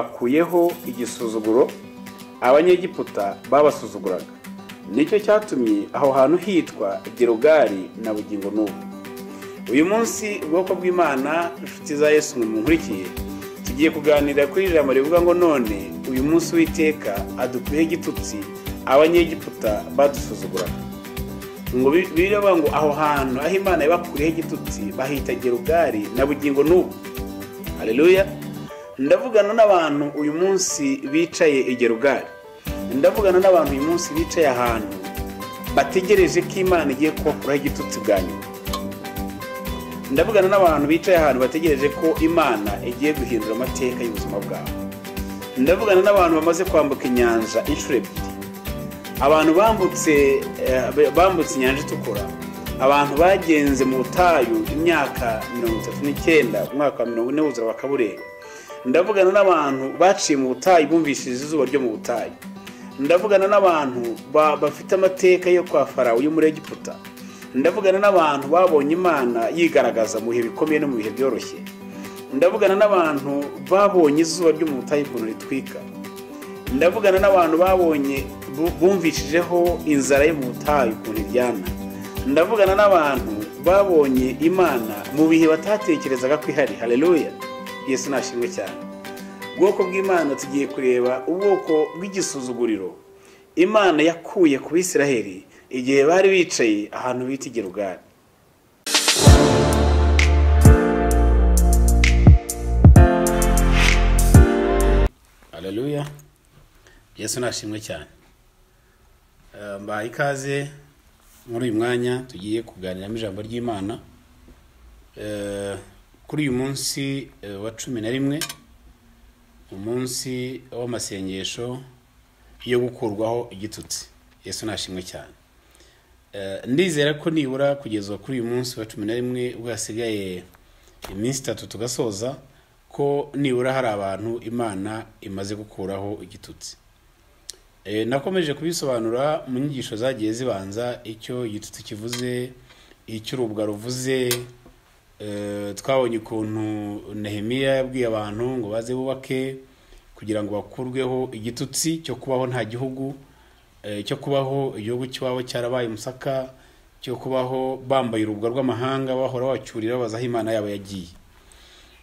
mbakuyeho igisuzuguro abanyegiputa babasuzuguraga. Nicyo cyatumye aho hantu hitwa Gilugari na bugingo n'ubu. Uyu munsi ubwoko bw'Imana, inshuti za Yesu munkurikiye, tugiye kuganira kuri ijambo rivuga ngo none uyu munsi w'iteka adukuyeho igitutsi abanyegiputa badusuzuguraga. Ngo bireba ngo aho hantu aho Imana yabakuriyeho igitutsi bahita Gilugari na bugingo n'ubu. Haleluya. Ndavugana n'abantu uyu munsi bicaye i Gilugari. Ndavugana n'abantu uyu munsi bicaye ahantu bategereje ko Imana igiye kubakuraho igitutsi bwa nyuma. Ndavugana n'abantu bicaye ahantu bategereje ko Imana igiye guhindura amateka y'ubuzima bwabo. Ndavugana n'abantu bamaze kwambuka inyanja inshuro ebyiri. Abantu bambutse inyanja itukura. Abantu bagenze mu butayu imyaka 39, umwaka wa 40 wuzura bakaburenga. Ndavugana n'abantu baciye mu butayu bumvishije izuba ryo mu butayu. Ndavugana n'abantu bafite amateka yo kwa Farawo yo muri Egiputa. Ndavugana n'abantu babonye Imana yigaragaza mu bihe bikomeye no mu bihe byoroshye. Ndavugana n'abantu babonye izuba ryo mu butayu ukuntu ritwika. Ndavugana n'abantu babonye bumvishijeho inzara yo mu butayu ukuntu iryana. Ndavugana n'abantu babonye Imana mu bihe batatekerezaga ko ihari. Haleluya. Yesu nashimwe cyane. Ubwoko bw'Imana tugiye kureba ubwoko bw'igisuzuguriro Imana yakuye ku Bisiraheli igihe bari bicaye ahantu bita Gilugari. Haleluya. Yesu nashimwe cyane. Mbaye ikaze muri uyu mwanya tugiye kuganira mu ijambo ry'Imana. Kuri uyu munsi wa 11, umunsi wamasengesho yo gukurwaho igitutsi. Yesu nashimwe cyane. Ndizera ko nibura kugezwa kuri uyu munsi wa 11 ubwo hasigaye iminsi 3 tugasoza, ko nibura hari abantu Imana imaze gukuraho igitutsi. Nakomeje kubisobanura mu nyigisho zagiye zibanza icyo igitutsi kivuze, icyo urubwa ruvuze. Twabonye ukuntu Nehemiya yabwiye abantu ngo baze bubake kugira ngo bakurweho igitutsi cyo kubaho nta gihugu, cyo kubaho igihugu cyabo cyarabaye umusaka, cyo kubaho bambaye urubwa rw'amahanga bahora bacyurira bazaho Imana yabo yagiye.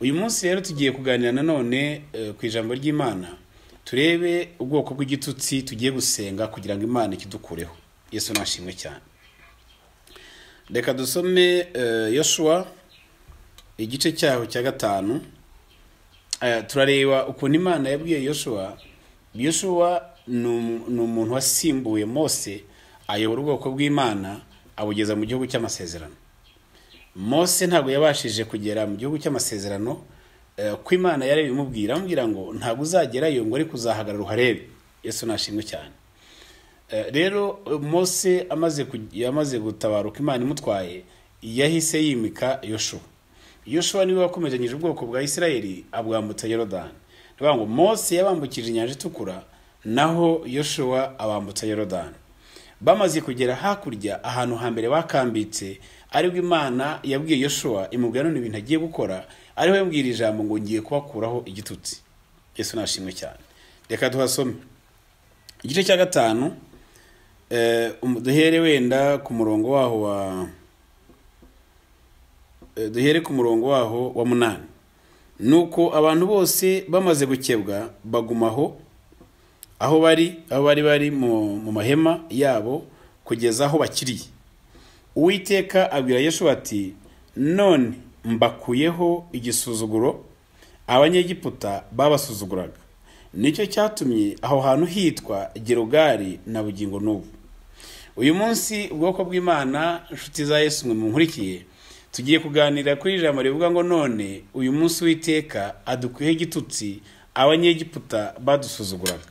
Uyu munsi rero tugiye kuganira nanone ku ijambo ry'Imana, turebe ubwoko bw'igitutsi tugiye gusenga kugira ngo Imana ikidukureho. Yesu nashimwe cyane. Reka dusome Yoshua igice cyaho cya 5. Turareba ukuntu Imana yabwiye Yoshua. Yoshua ni umuntu wasimbuye Mose ayobora ubwoko bw'Imana abugeza mu gihugu cy'amasezerano. Mose ntabwo yabashije kugera mu gihugu cy'amasezerano ko Imana yari bimubwira, amubwira ngo ntabwo uzagerayo ngo ari kuzahagarara uharebe. Yesu nashimwe cyane. Rero Mose amaze gutabaruka Imana imutwaye, yahise yimika Yoshua. Yoshua niwe wakomejanyije ubwoko bwa Isiraheli abwambutsa Yorodani. Nivuga ngo Mose yabambukije inyanja itukura, naho Yoshua abambutsa Yorodani. Bamaze kugera hakurya ahantu hambere bakambitse, aribwo Imana yabwiye Yoshua imubwira none ibintu agiye gukora, ariho yambwira ijambo ngo ngiye kubakuraho igitutsi. Yesu nashimwe cyane. Reka tuhasome igice cya 5, duhere wenda ku murongo waho wa wa 8. Nuko abantu bose bamaze gukebwa bagumaho aho bari mu mahema yabo kugeza aho bakiriye. Uwiteka abwira Yoshua ati, none mbakuyeho igisuzuguro abanyegiputa babasuzuguraga. Nicyo cyatumye aho hantu hitwa Gilugari na bugingo n'ubu. Uyu munsi ubwoko bw'Imana, inshuti za Yesu munkurikiye, tugiye kuganira kuri ijambo rivuga ngo none uyu munsi w'iteka adukuyeho igitutsi abanyegiputa badusuzuguraga.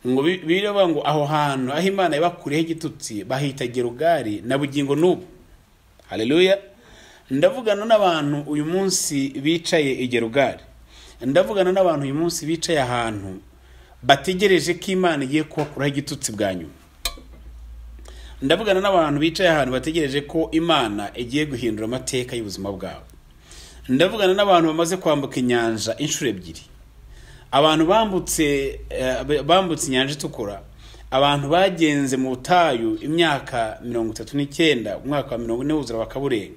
Ngo bireba ngo aho hantu aho Imana yabakuriyeho igitutsi bahita Gilugari na bugingo n'ubu. Haleluya. Ndavugana n'abantu uyu munsi bicaye i Gilugari. Ndavugana n'abantu uyu munsi bicaye ahantu bategereje ko Imana igiye kubakuraho igitutsi bwa nyuma. Ndavugana n'abantu bicaye ahantu bategereje ko Imana igiye guhindura amateka y'ubuzima bwabo. Ndavugana n'abantu bamaze kwambuka inyanja inshuro ebyiri. abantu bambutse inyanja itukura, abantu bagenze mu butayu imyaka 39, umwaka wa 40 wuzura bakaburenga.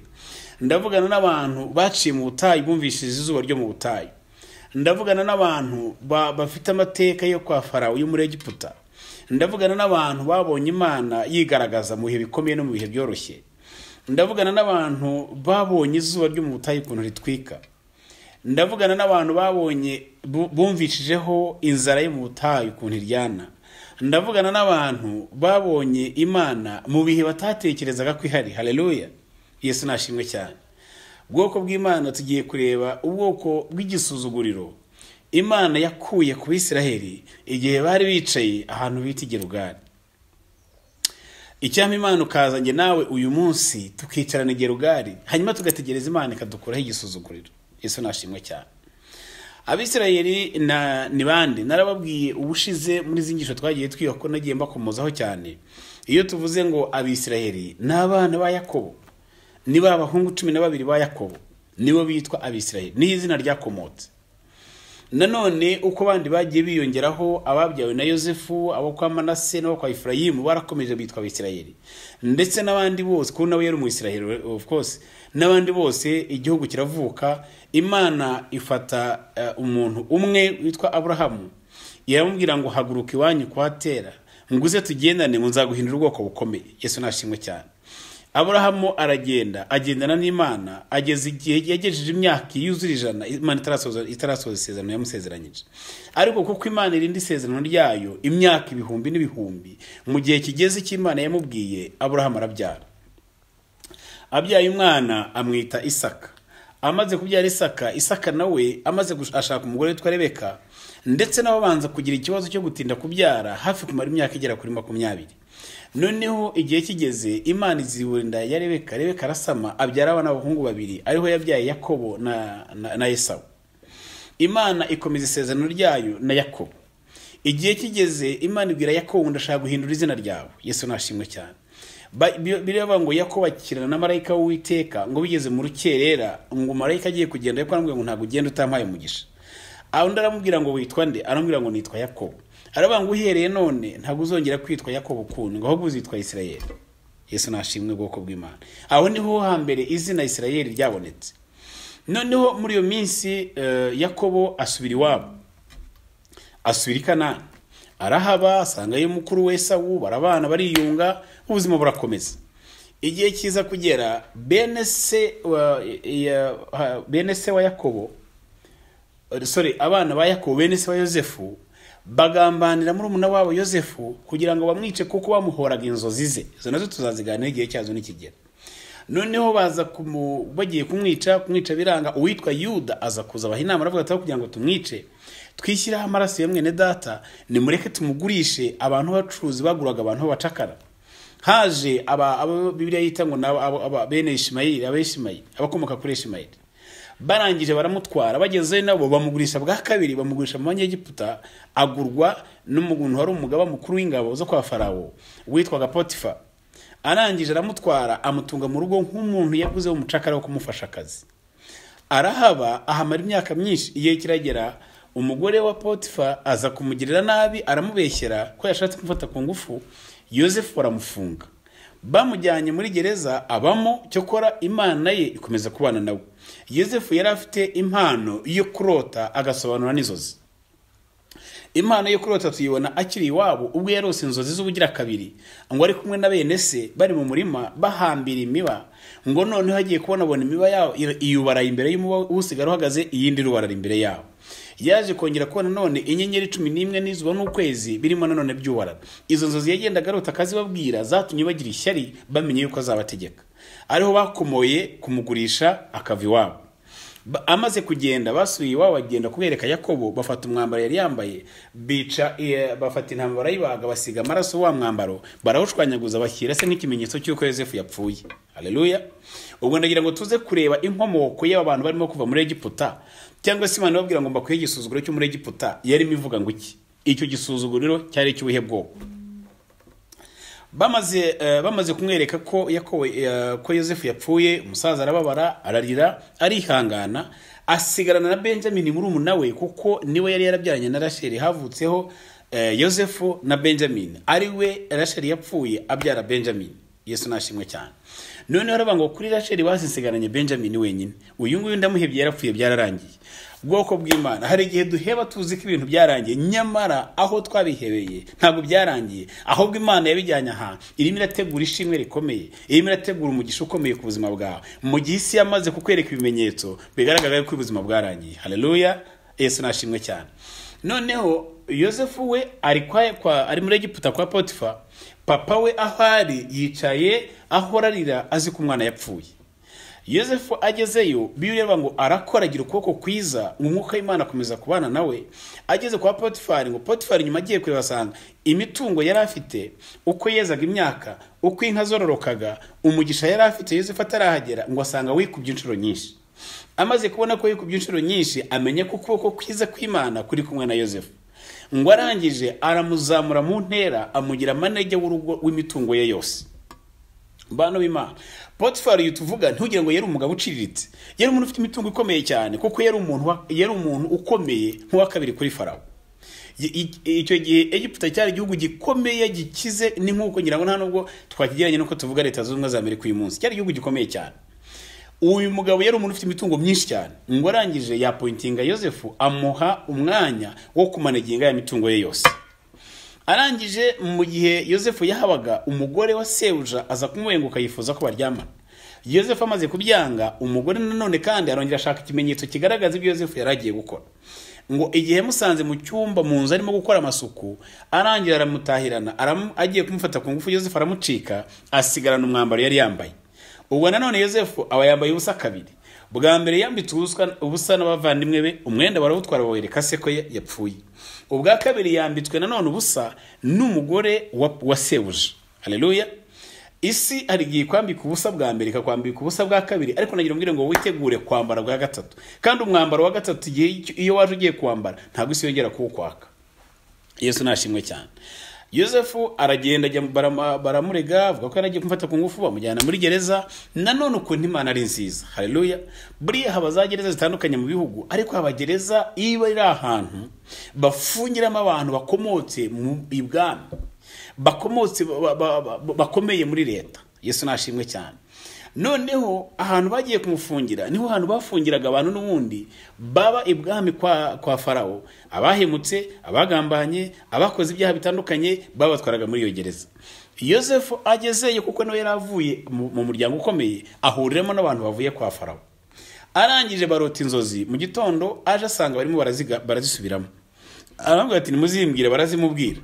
Ndavugana n'abantu baciye mu butayu bumvishije izuba ryo mu butayu. Ndavugana n'abantu bafite amateka yo kwa Farawo yo muri Egiputa. Ndavugana n'abantu babonye Imana yigaragaza mu bihe bikomeye no mu bihe byoroshye. Ndavugana n'abantu babonye izuba ryo mu butayu ukuntu ritwika. Ndavugana n'abantu babonye bumvishijeho inzara yo mu butayu ukuntu iryana. Ndavugana n'abantu babonye Imana mu bihe batatekerezaga ko ihari. Haleluya. Yesu nashimwe cyane. Ubwoko bw'Imana tugiye kureba ubwoko bw'igisuzuguriro Imana yakuye ku Bisiraheli igihe bari bicaye ahantu bita Gerugari. Icyama Imana ukazanye nawe uyu munsi tukicarana Gerugari, hanyuma tugategereza Imana ikadukuraho igisuzuguriro. Yesu nashimwe cyane. Abisirayeli ni bande? Narababwiye ubushize muri zingisho twagiye twiga ko nagiye mbakomozaho cyane. Iyo tuvuze ngo Abisirayeli n'abana ba Yakobo, niba abahungu 12 ba Yakobo, nibo bitwa Abisirayeli. Ni izina ryakomotse. Nanone uko bandi bagiye biyongeraho ababyawe na Yosefu, abo kwa Manase no kwa Efrayimu barakomeje bitwa Abisirayeli. Ndetse n'abandi bose ko nawe yari mu Isirayeli of course. N'abandi bose igihugu kiravuka, Imana ifata umuntu umwe witwa Abrahamu. Iramubwira ngo haguruka iwanyu kwa Tera, nguze tugendane nzaguhindura ubwoko bukomeye. Yesu nashimwe cyane. Abrahamu agendana n'Imana, ageze igihe yagejeje imyaka yuzura 100, Imana itarasoza isezerano yamusezeranyije. Ariko kuko Imana irindi isezerano ryayo imyaka ibihumbi n'ibihumbi, mu gihe kigeze cy'Imana yamubwiye, Abrahamu arabyara. Abyaye umwana amwita Isaka. Amaze kubyara Isaka nawe amaze ashaka umugore witwa Rebeka, ndetse nabo banza kugira ikibazo cyo gutinda kubyara hafi kumara imyaka igera kuri 20. Noneho igihe kigeze, Imana iziburinda ya Rebeka arasama, abyara abana b'abahungu 2, ariho yabyaye Yakobo na Esau. Imana ikomeza isezerano ryayo na Yakobo. Igihe kigeze, Imana ibwira Yakobo, ndashaka guhindura izina ryawe. Yesu nashimwe cyane. Bireba ngo Yakobo akirana na marayika w'Uwiteka, ngo bigeze mu rukerera, ngo marayika agiye kugenda, ariko aramubwira ngo ntago ugenda utampaye umugisha. Aho ndaramubwira ngo witwa nde? Aramubwira ngo nitwa Yakobo. Arabanga uhereye none ntago uzongera kwitwa Yakobo kundi, ngo ahubwo uzitwa Isirayeli. Yesu nashimwe ubwoko bw'Imana. Aho niho hambere izina Isirayeli ryabonetse. Noneho muri iyo minsi Yakobo asubira iwabo, asubira i Kanani. Arahaba, asangayo mukuru we Esau, barabana bariyunga, ubuzima burakomeza. Igihe kiza kugera, bene se wa Yakobo, abana ba Yakobo, bene se wa Yosefu, bagambanira muri umuna wabo Yosefu kugira ngo bamwice kuko bamuhoraga inzozi ze. Izo nazo tuzaziganira igihe cyazo nikigera. Noneho baza bagiye kumwica biranga. Uwitwa Yuda aza kuza abaha inama, aravuga ati kugira ngo tumwice, twishyiraho amaraso ya mwene data, nimureke tumugurishe abantu bacuruzi baguraga abantu bacakara. Haje Bibiliya yita ngo bene Ishimayeli, abakomoka kuri Ishimayeli. Barangije baramutwara, bageze nabo bamugurisha bwa kabiri, bamugurisha mu Banyegiputa, agurwa n'umuntu wari umugaba mukuru w'ingabo zo kwa Farawo witwaga Potifa. Arangije aramutwara, amutunga mu rugo nk'umuntu yaguze umucakara wo kumufasha akazi. Arahaba, ahamara imyaka myinshi. Igihe kiragera, umugore wa Potifa aza kumugirira nabi, aramubeshyera ko yashatse kumufata ku ngufu. Yosefu aramufunga, bamujyanye muri gereza, abamo. Cyokora Imana ye ikomeza kubana nawe. Yosefu yari afite impano yo kurota, agasobanura n'inzozi. Imana yo kurota tuyibona akiri iwabo, ubwo yarose inzozi z'ubugira kabiri, ngo ari kumwe na bene se bari mu murima bahambira imiba, ngo noneho hagiye kubona imiba yawo iyubara imbere y'umuba usigara uhagaze, iyindi rubarara imbere yawo. Yaje kongera kubona none inyenyeri 11 n'izuba n'ukwezi birimo nanone byubarara. Izo nzozi yagendaga arota akazibabwira, zatumye bagira ishyari, bamenye yuko azabategeka. Ariho bakomoye kumugurisha akava iwabo. Amaze kugenda, basubiye iwabo, agenda kubereka Yakobo, bafata umwambaro yari yambaye, bafata intama barayibaga, basiga amaraso wa mwambaro, barawushwanyaguza, bashyira se nk'ikimenyetso cy'uko Yosefu yapfuye. Haleluya. Ubwo ndagira ngo tuze kureba inkomoko y'abantu barimo kuva muri Egiputa, cyangwa se Imana babwira ngo mbakuye igisuzuguriro cyo muri Egiputa yarimo ivuga ngo iki. Icyo gisuzuguriro cyari cy'ubuhe bwoko. Bamaze kumwereka ko Yosefu yapfuye, umusaza arababara, ararira, arihangana, asigarana na Benjamin murumuna we, kuko niwe yari yarabyaranye na Rasheli, havutseho Yosefu na Benjamin, ari we Rasheli yapfuye abyara Benjamin. Yesu nashimwe cyane. None haravuga ngo kuri Rasheli basigaranye Benjamin wenyine, uyu nguyu ndamuhebye yarapfuye byararangiye. Bwoko bw'Imana, hari igihe duheba tuzi ko ibintu byarangiye, nyamara aho twabihebeye ntabwo byarangiye, ahubwo Imana yabijyanye aha, irimo irategura ishimwe rikomeye, irimo irategura umugisha ukomeye ku buzima bwawe, mu gihe isi yamaze kukwereka ibimenyetso bigaragara ko ubuzima bwarangiye. Haleluya, Yesu nashimwe cyane. Noneho Yosefu we ari muri Egiputa kwa Potifa, papa we ahari yicaye ahorarira azi ko umwana yapfuye. Yosefu agezeyo, Bibiliya ngo arakoragira ukuboko kwiza, umwuka w'Imana akomeza kubana nawe. Ageze kwa Potifari, ngo Potifari nyuma agiye kureba asanga imitungo yari afite, uko yezaga imyaka, uko inka zororokaga, umugisha yari afite Yosefu atarahagera, ngo asanga wikubye inshuro nyinshi. Amaze kubona ko yikubye inshuro nyinshi, amenye ko ukuboko kwiza kw'Imana kuri kumwe na Yosefu. Ngo arangije aramuzamura mu ntera, amugira manege w'urugo w'imitungo ye yose. Bano b'Imana, Potifari yutuvuga ntugire ngo yari umugabo uciriritse, yari umuntu ufite imitungo ikomeye cyane, kuko yari umuntu ukomeye nk'uwa kabiri kuri Farawo. Icyo gihe Egiputa cyari igihugu gikomeye gikize, ni nk'uko ngira ngo nta nubwo twakigeranye nuko tuvuga Leta Zunze Ubumwe za Amerika uyu munsi, cyari igihugu gikomeye cyane. Uyu mugabo yari umuntu ufite imitungo myinshi cyane, ngo arangije ya pointinga Yosefu, amuha umwanya wo kumaneginga ya mitungo ye yose. Arangije mu gihe Yosefu yahabaga, umugore wa sebuja aza kumwenguka yifuza ko baryamana. Yosefu amaze kubyanga, umugore nanone kandi arongera ashaka ikimenyetso kigaragaza ibyo Yosefu yaragiye gukora. Ngo igihe musanze mu cyumba mu nzu arimo gukora amasuku, arangira aramutahirana, agiye kumufata ku ngufu, Yosefu aramucika, asigarana umwambaro yari yambaye. Ubwo nanone Yosefu aba yambaye ubusa kabiri. Bwa mbere yambitse ubusa n'abavandimwe be, umwenda barawutwara bawereka se ko yapfuye. Ubwa kabiri yambitswe nanone ubusa n'umugore wa sebuja. Haleluya. Isi arigiye kwambika ubusa bwa mbere, ikakwambika ubusa bwa kabiri, ariko nagira mbwire ngo witegure kwambara bwa gatatu. Kandi umwambaro wa gatatu iyo waje ugiye kwambara, ntabwo isi yongera kuwukwaka. Yesu nashimwe cyane. Yosefu aragenda ajya baramurega, avuga ko yaragiye kumfata ku ngufu, bamujyana muri gereza. Nanone ukuntu Imana ari nziza. Haleluya. Buriya haba za gereza zitandukanye mu bihugu, ariko haba gereza iba iri ahantu bafungiramo abantu bakomotse mu ibwami, bakomotse bakomeye muri leta. Yesu nashimwe cyane. Noneho ahantu bagiye kumufungira niho hantu bafungiraga abantu n'ubundi baba ibwami kwa Farawo, abahemutse, abagambanye, abakoze ibyaha bitandukanye, babatwaraga muri iyo gereza. Yosefu agezeyo, kuko nawe yaravuye mu muryango ukomeye, ahuriramo n'abantu bavuye kwa Farawo. Arangije barota inzozi, mu gitondo aje asanga barimo barazisubiramo. Arambwira ati nimuzimbwire, barazimubwira.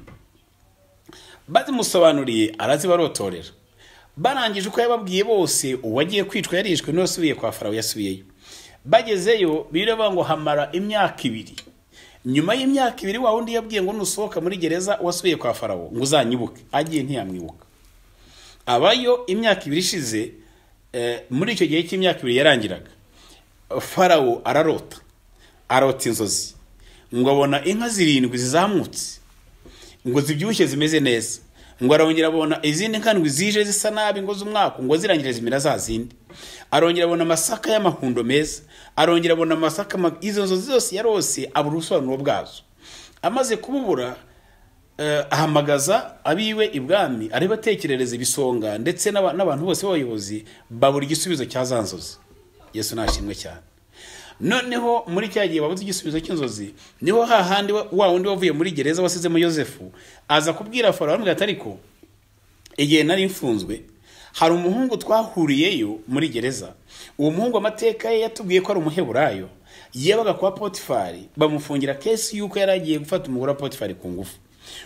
Bazimusobanuriye, arazibarotorera. Barangije uko yababwiye bose, uwagiye kwicwa yarishwe, n'usubiye kwa Farawo yasubiyeyo. Bagezeyo, Bibiliya ngo hamara imyaka 2. Nyuma y'imyaka 2 wa wundi yabwiye ngo nusohoka muri gereza wasubiye kwa Farawo ngo uzanyibuke, agiye ntiyamwibuka. Abayo imyaka 2 ishize, muri icyo gihe cy'imyaka 2 yarangiraga, Farawo arota inzozi, ngo abona inka 7 zizamutse, ngo zibyibushye zimeze neza. Ngo arongera abona izindi nkandwi zije zisa nabi, ngo z'umwaka, ngo zirangire zimira za zindi. Arongera abona amasaka y'amahundo meza, arongera abona amasaka, izo nzozi zose yarose abura ubusobanuro bwazo. Amaze kububura, ahamagaza abiwe ibwami, ari batekerereza ibisonga ndetse n'abantu bose b'abayobozi, babura igisubizo cya za nzozi. Yesu nashimwe cyane. Noneho muri cya gihe babuze igisubizo cy'inzozi, niho hahandi wa wundi wavuye muri gereza wasizemo Yosefu aza kubwira Farawo, aramubwira ati ariko igihe nari mfunzwe hari umuhungu twahuriyeyo muri gereza. Uwo muhungu amateka ye yatubwiye ko ari umuheburayo, yabaga kwa Potifari, bamufungira kesi yuko yaragiye gufata umugore wa Potifari ku ngufu.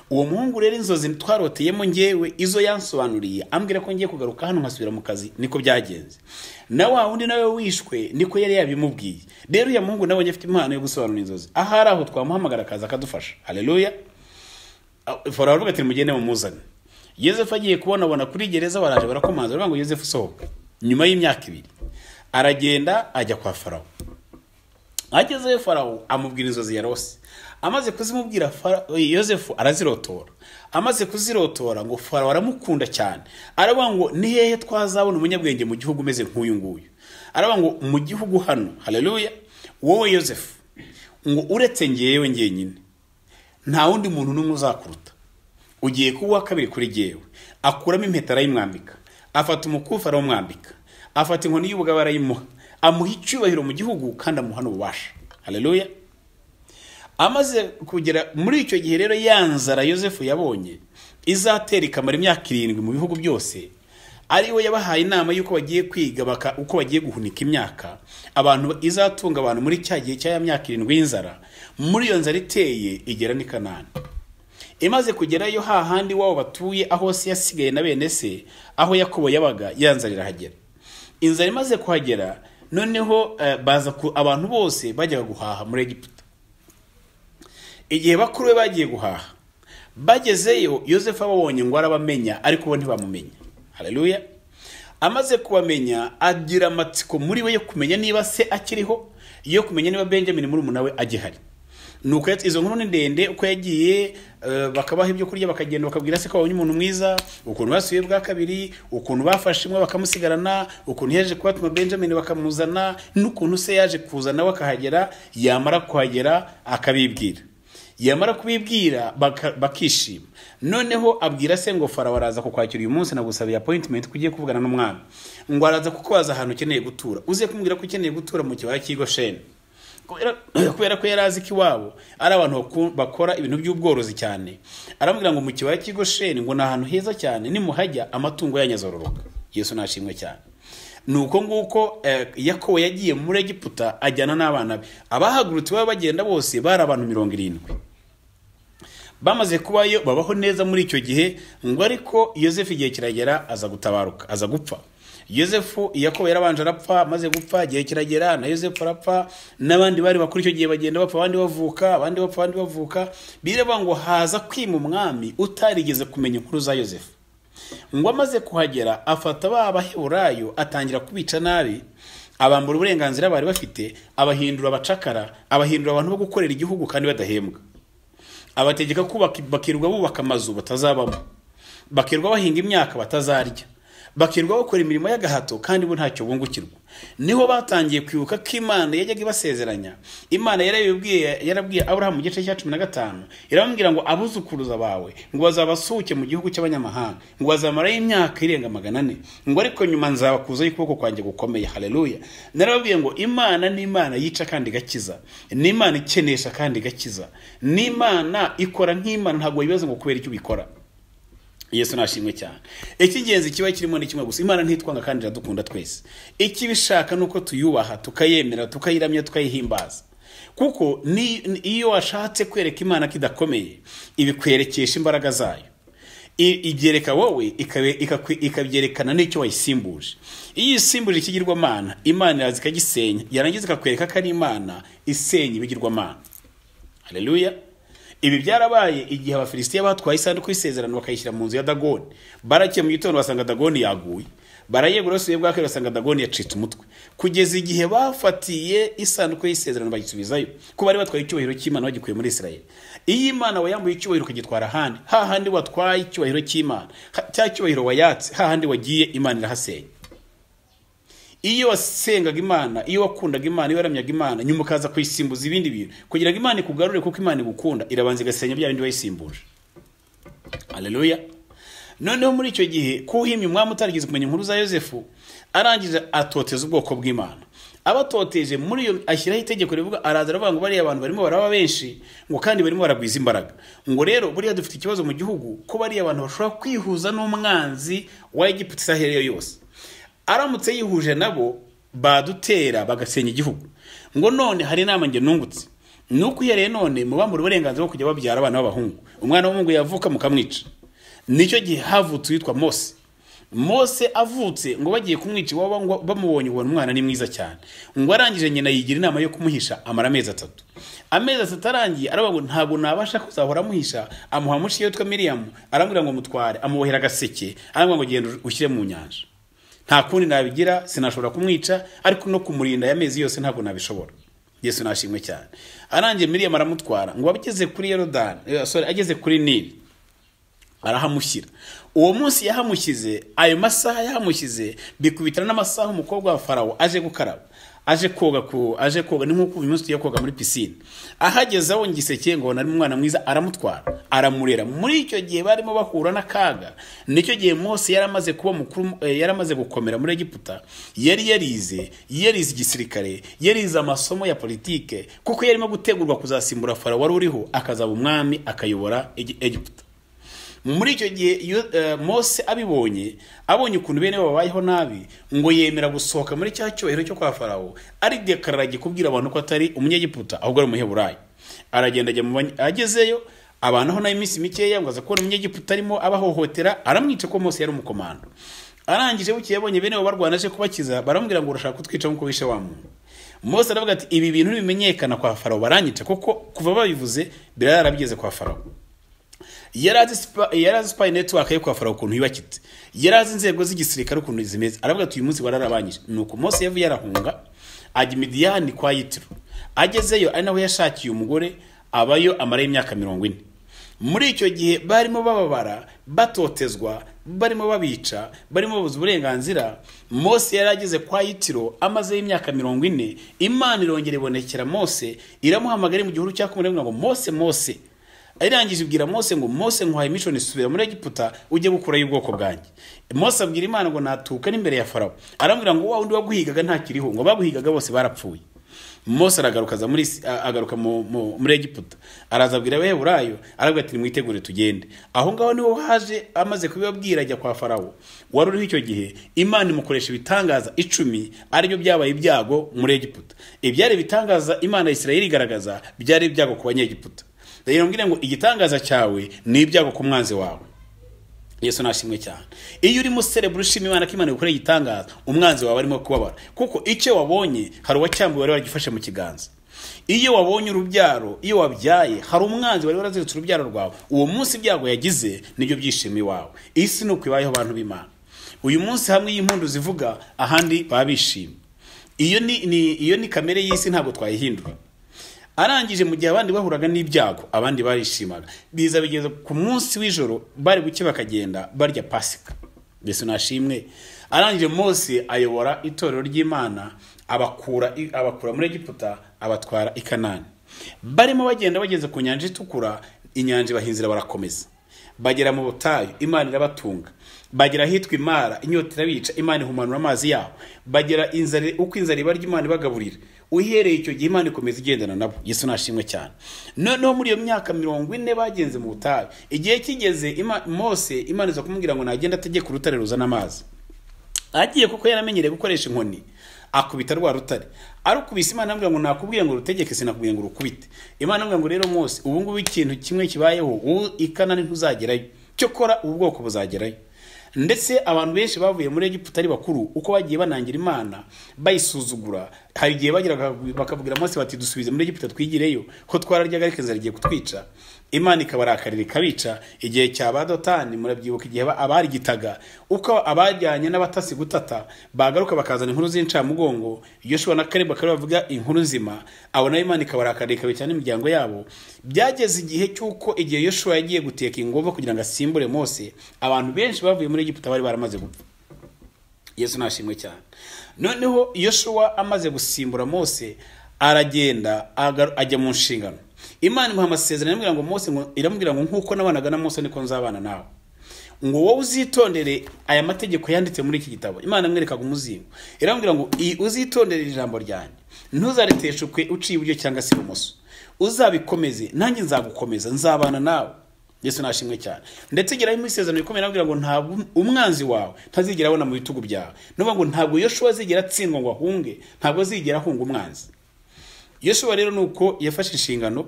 Uwo muhungu rero inzozi twaroteyemo ngewe izo yansobanuriye, ambwira ko ngiye kugaruka hano nkasubira mu kazi, niko byagenze. Na wa wundi nawe wishwe niko yari yabimubwiye. Rero ya Mungu nawe afite impano yo gusobanura inzozi. Ahari aho twamuhamagara akaza akadufasha. Haleluya. Farawo aravuga ati mugende mumuzane. Yosefu agiye kubona kuri gereza, baraje barakomanza, baravuga ngo Yosefu sohoka. Nyuma y'imyaka 2 aragenda ajya kwa Farawo. Agezeyo Farawo amubwira inzozi yarose. Amaze kuzimubwira, Yosefu arazirotora. Amaze kuzirotora, ngo Farawo aramukunda cyane. Aravuga ngo ni hehe twazabona umunyabwenge mu gihugu umeze nk'uyu nguyu. Aravuga ngo mu gihugu hano, haleluya, wowe Yosefu ngo uretse ngewe ngenyine nta wundi muntu n'umwe uzakuruta, ugiye kuba uwa kabiri kuri jyewe. Akuramo impeta arayimwambika, afata umukufi arawumwambika, afata inkoni y'ubugabo arayimuha, amuha icyubahiro mu gihugu kandi amuha n'ububasha. Haleluya. Amaze kugera muri icyo gihe rero ya nzara Yosefu yabonye izatera ikamara imyaka 7 mu bihugu byose, ari we yabahaye inama y'uko bagiye kwiga uko bagiye guhunika imyaka abantu izatunga abantu muri cya gihe cya myaka 7 y'inzara. Muri iyo nzara iteye igera ni Kanani. Imaze kugerayo hahandi wabo batuye aho se yasigaye na bene se, aho Yakobo yabaga, yanzara irahagera. Inzara imaze kuhagera, noneho baza abantu bose bajyaga guhaha muri Egiputa. Igihe bakuru be bagiye guhaha, bagezeyo Yosefu ababonye ngo arabamenya, ariko bo ntibamumenya. Haleluya. Amaze kubamenya agira amatsiko muri we yo kumenya niba se akiriho, yo kumenya niba Benjamin muri umunawe agihari. Nuko izo nkuru ni ndende, uko yagiye bakabaha ibyo kurya, bakagenda bakabwira se ko babonye umuntu mwiza, ukuntu basubiye bwa kabiri, ukuntu bafashe imwe bakamusigarana, ukuntu yaje kubatuma Benjamin bakamuzana, n'ukuntu se yaje kuzana bakahagera. Yamara kuhagera akabibwira, yamara kubibwira bakishima. Noneho abwira se ngo Farawo araza kukwakira uyu munsi, nagusabiye appointment kugiye kuvugana n'umwami, ngo araza kukubaza ahantu ukeneye gutura, uze kumbwira ko ukeneye gutura mu kibaya cy'Gosheni. Kubera ko yarazi ko iwabo ari abantu bakora ibintu by'ubworozi cyane, aramubwira ngo mu kibaya cy'Gosheni ngo ni ahantu heza cyane, nimuhajya amatungo yanyazororoka. Yesu nashimwe cyane. Nuko nguko Yakobo yagiye muri Egiputa ajyana n'abana be. Abahagurutse baba bagenda bose bari abantu 70. Bamaze kubayo babaho neza muri icyo gihe, ngo ariko Yosefu igihe kiragera aza gutabaruka, aza gupfa. Yosefu Yakobo yarabanje arapfa, maze gupfa igihe kiragera na Yosefu arapfa, n'abandi bari bakuru icyo gihe bagenda bapfa, abandi bavuka. Bireba ngo haza kwima umwami utarigeze kumenya inkuru za Yosefu. Ngo amaze kuhagera afata b'Abaheburayo atangira kubica nabi, abambura uburenganzira bari bafite, abahindura abacakara, abahindura abantu bo gukorera igihugu kandi badahembwa. Abategeka bakirwa bubaka amazu batazabamo, bakirwa bahinga imyaka batazarya, bakirwa bakora imirimo y'agahato kandi bo ntacyo bungukirwa. Niho batangiye kwibuka ko Imana yajyaga ibasezeranya. Imana yarabwiye Abraham mu gice cya 15, iramubwira ngo abuzukuruza bawe ngo bazabasuke mu gihugu cy'abanyamahanga, ngo bazamarayo imyaka irenga 400, ngo ariko nyuma nzabakuzaho ukuboko kwanjye gukomeye. Haleluya. Narababwiye ngo Imana ni Imana yica kandi igakiza, ni Imana ikenesha kandi igakiza, ni Imana ikora nk'Imana, ntabwo yibaza ngo kubera icyo bikora. Yesu nashimwe cyane. Ikingenzi kiba kirimo ni kimwe gusa, Imana ntitwanga kandi iradukunda twese. Ikibishaka nuko tuyubaha, tukayemera, tukayiramya, tukayihimbaza. Kuko iyo washatse kwereka Imana kidakomeye, ibikwerekesha imbaraga zayo. Igereka wowe ikabyerekana n'icyo wayisimbuje. Iyo isimbuje ikigirwamana, Imana iraza ikagisenya, yarangiza ikakwereka ko ari Imana isenya ibigirwamana. Haleluya. Ibi byarabaye igihe Abafilisitiya batwaye isanduku y'isezerano bakayishyira mu nzu ya Dagoni. Barakiye mu gitondo basanga Dagoni yaguye, barayegura basubiye bwa kabiri basanga Dagoni yacitse umutwe, kugeza igihe bafatiye isanduku y'isezerano bagisubizayo, ko bari batwaye icyubahiro cy'Imana bagikuye muri Isirayeli. Iyi Imana wayambuye icyubahiro ukagitwara ahandi, hahandi watwaye icyubahiro cy'Imana, cya cyubahiro wayatse, hahandi wagiye Imana irahasenya. Iyo wasengaga Imana, iyo wakundaga Imana, iyo waramyaga Imana, nyuma ukaza kuyisimbuza ibindi bintu kugira ngo Imana ikugarure, kuko Imana igukunda, irabanza igasenya bya bindi wayisimbuje. Haleluya. Noneho muri icyo gihe kuhimya umwami utarigeze kumenya inkuru za Yosefu, arangije atoteza ubwoko bw'Imana. Abatoteje muri iyo ashyiraho itegeko rivuga, araza aravuga ngo bari abantu barimo baraba benshi, ngo kandi barimo baragwiza imbaraga. Ngo rero buriya dufite ikibazo mu gihugu ko bari abantu bashobora kwihuza n'umwanzi wa Egiputa isahereyo yose. Aramutse yihuje nabo badutera bagasenya igihugu. Ngo none hari inama nge nungutse, nuko ihereye none mubambura uburenganzira bwo kujya babyara abana b'abahungu. Umwana w'umuhungu yavuka mukamwica. Nicyo gihe havutse witwa Mose avutse ngo bagiye kumwica, ngo bamubonye ubona umwana ni mwiza cyane, ngo arangije nyina yigira inama yo kumuhisha amara amezi 3. Amezi 3 arangiye aravuga ngo ntabwo nabasha kuzahora amuhisha, amuha mushi yitwa Miriam, arambwira ngo mutware, amubohera agaseke, arambwira ngo genda ushyire mu nyanja. Nta kundi nabigira, sinashobora kumwica, ariko no kumurinda yamezi yose ntabwo nabishobora. Yesu nashimwe cyane. Arangiye Miriam aramutwara, ngo abageze kuri ageze kuri Nili, arahamushyira. Uwo munsi yahamushyize, ayo masaha yahamushyize bikubitana n'amasaha umukobwa wa Farawo aje gukaraba. aje koga ni nkuko uyu munsi tugiye koga muri pisine. Ahageze aho ngiseke ngo nari umwana mwiza, aramutwara aramurera. Muri icyo gihe barimo bahura n'akaga, nicyo gihe Mose yaramaze kuba mukuru, yaramaze gukomera muri Egiputa, yari yarize igisirikare, yarize amasomo ya politike, kuko yarimo gutegurwa kuzasimbura Farawo wari uriho akazaba umwami akayobora Egiputa. Muri icyo gihe Mose abonye ukuntu bene babayeho nabi, ngo yemera gusohoka muri cya cyubahiro cyo kwa Farawo, ari dekarara gikubwira abantu ko atari umunyegiputa ahubwo ari umuheburayo. Aragenda agezeyo abantu aho na iminsi mikeya ngo aza kubona umunyegiputa arimo abahohotera, aramwica ko Mose yari umukomando. Arangije bukiye yabonye bene barwanaje kubakiza, baramubwira ngo urashaka kutwica nkuko wishe wa muntu. Mose aravuga ati ibi bintu bimenyekana kwa Farawo baranyica, kuko kuva babivuze birarabigeze kwa Farawo. Yarazi spy network yo kwa Farawo ukuntu yubakitse, yarazi inzego z'igisirikare ukuntu zimeze. Aravuga ati uyu munsi bararabanyije. Nuko Mose yavuye yarahunga ajya Midiyani kwa Yitiro. Agezeyo ari naho yashakiye umugore, abayo amara y'imyaka 40. Muri icyo gihe barimo bababara, batotezwa, barimo babica, barimo babuza uburenganzira. Mose yarageze kwa Yitiro amaze y'imyaka 40. Imana irongera ibonekera Mose, iramuhamagara mu gihuru cyakomeye ngo Mose. Arangije ibwira Mose ngo Mose nkwaye mission isubira muri Egiputa ujye gukura y'ubwoko bwanjye. Mose abwira Imana ngo natuka n'imbere ya Farawo. Arambwira ngo wa undi waguhigaga ntakiriho, ngo baguhigaga bose barapfuye. Mose agaruka muri Egiputa, arazabwira abaheburayo, arabwira ati mwitegure tugende. Aho ngaho niho haje amaze kubibabwira ajya kwa Farawo wari uriho icyo gihe. Imana imukoresha ibitangaza 10 aribyo byabaye ibyago muri Egiputa. Ibyari bitangaza Imana ya Isirayeli igaragaza byari ibyago ku banyegiputa. Rero mbwira ngo igitangaza cyawe ni ibyago ku mwanzi wawe. Yesu nashimwe cyane. Iyo uri muserebura ushima Imana ko Imana ikora igitangaza, umwanzi wawe arimo kubabara, kuko icyo wabonye hari uwacyambuye wari waragifashe mu kiganza. Iyo wabonye urubyaro, iyo wabyaye, hari umwanzi wari waraziritse urubyaro rwawe. Uwo munsi ibyago yagize nibyo byishimi wawe. Isi nuko ibayeho abantu b'Imana. Uyu munsi hamwe y'impundu zivuga, ahandi babishima. Iyo ni kamere y'isi, ntabwo twayihindura. Arangije mu gihe abandi bahuraga n'ibyago, abandi barishimaga. Biza bigeze ku munsi w'ijoro, bari buke bakagenda barya Pasika. Yesu nashimwe. Arangije Mose ayobora itorero ry'Imana, abakura muri Egiputa, abatwara i Kanani. Barimo bagenda bageze ku nyanja itukura, inyanja bahinzira barakomeza. Bagera mu butayu, Imana irabatunga. Bagera hitwa Imara, inyota irabica, Imana ihumanura amazi yaho. Bagera uko inzara ibarya, Imana ibagaburira. Uhereye icyo gihe Imana ikomeza igendana nabo. Yesu nashimwe cyane. Noneho muri iyo myaka 40 bagenze mu butayu, igihe kigeze Mose Imana iza kumubwira ngo nagenda ategeka urutare ruzana amazi. Agiye kuko yaramenyereye gukoresha inkoni, akubita rwa rutare. Arukubise Imana amubwira ngo nakubwira ngo rutegeke, sinakubwira ngo rukubite. Imana amubwira ngo rero Mose, ubu ngubu ikintu kimwe kibayeho, i Kanani ntuzagerayo, cyo kora ubwoko buzagerayo. Ndetse abantu benshi bavuye muri Egiputa ari bakuru, uko bagiye banangira Imana bayisuzugura, hari gihe bagiraga bakavugira Mose bati dusubize muri Egiputa twigireyo, ko twararyaga ariko inzara igiye kutwica. Imana ikabarakarira ikabica. Igihe cya Badotani murabyibuka, igihe abari gitaga, uko abajyanye n'abatasi gutata bagaruka bakazana inkuru z'incamugongo, Yoshua na Kaleb bakaba bavuga inkuru nzima, abona Imana ikabarakarira ikabica n'imiryango yabo. Byageze igihe cy'uko igihe Yoshua yagiye guteka ingoma kugira ngo asimbure Mose, abantu benshi bavuye muri Egiputa bari baramaze gupfa. Yesu nashimwe cyane. Noneho Yoshua amaze gusimbura Mose, aragenda ajya mu nshingano. Imana imuha amasezerano iramubwira ngo Mose, iramubwira ngo nkuko nabanaga na Mose niko nzabana nawe. Ngo wowe uzitondere aya mategeko yanditse muri iki gitabo. Imana imwerekaga umuzingo. Iramubwira ngo uzitondere ijambo ryanjye, ntuzariteshukwe uciye iburyo cyangwa se ibumoso. Uzabikomeze nanjye nzagukomeza, nzabana nawe. Yesu nashimwe cyane. Ndetse geraho mu isezerano rikomeye nabwira ngo ntabwo umwanzi wawe ntazigera abona mu bitugu byawe. Nuvuga ngo ntabwo Yoshua azigera atsindwa ngo ahunge, ntabwo azigera ahunga umwanzi. Yoshua rero nuko yafashe inshingano,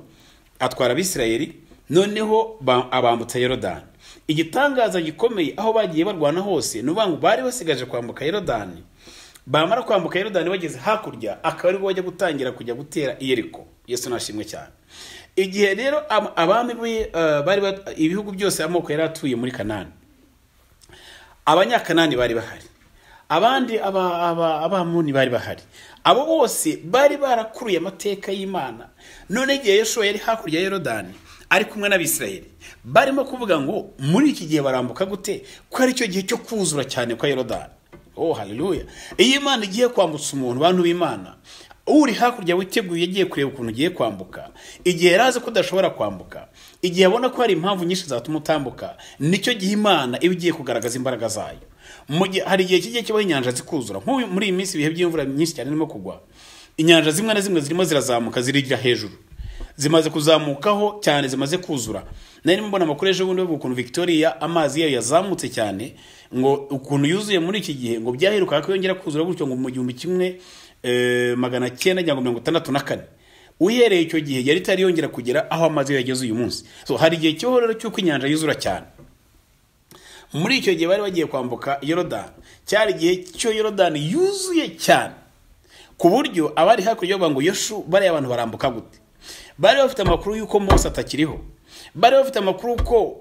atwara Abisirayeli, noneho abambutsa Yorodani. Igitangaza gikomeye aho bagiye barwana hose, nuvuga ngo bari basigaje kwambuka Yorodani. Bamara kwambuka Yorodani bageze hakurya, akaba ari bajya gutangira kujya gutera i Yeriko. Yesu nashimwe cyane. Igihe rero abami bari ibihugu byose amoko yari atuye muri Kanani, abanyakanani bari bahari, abandi abamuni bari bahari. Abo bose bari barakuruye amateka y'Imana. None igihe Yoshua yari hakurya ya Yorodani ari kumwe n'Abisirayeli, barimo kuvuga ngo muri iki gihe barambuka gute, ko ari cyo gihe cyo kuzura cyane kwa Yorodani. Oh haleluya. Iyo Imana igiye kwambutsa umuntu, bantu b'Imana, uri hakurya witeguye yagiye kureba ukuntu ugiye kwambuka, igihe yarazi ko udashobora kwambuka, igihe abona ko hari impamvu nyinshi zatuma utambuka, nicyo gihe Imana iba igiye kugaragaza imbaraga zayo. Hari igihe kigiye kibaho inyanja zikuzura, nk'uyu muri iyi minsi ibihe by'imvura nyinshi cyane irimo kugwa, inyanja zimwe na zimwe zirimo zirazamuka zirigira hejuru, zimaze kuzamukaho cyane, zimaze kuzura. Nari mbona amakuru ejo bundi ukuntu Victoria amazi yayo yazamutse cyane, ngo ukuntu yuzuye muri iki gihe ngo byaheruka ko yongera kuzura gutyo ngo mu 1964 uhereye icyo gihe yari tari yongera kugera aho amazi yageze uyu munsi. So hari igihe cyohorero cyuko inyanja yuzura cyane. Muri icyo gihe bari bagiye kwambuka Yorodani, cyari igihe cyo Yorodani yuzuye cyane ku buryo abari hakurya ngo Yoshu bari abantu barambuka gute. Bari bafite amakuru yuko Mose atakiriho, bari bafite amakuru ko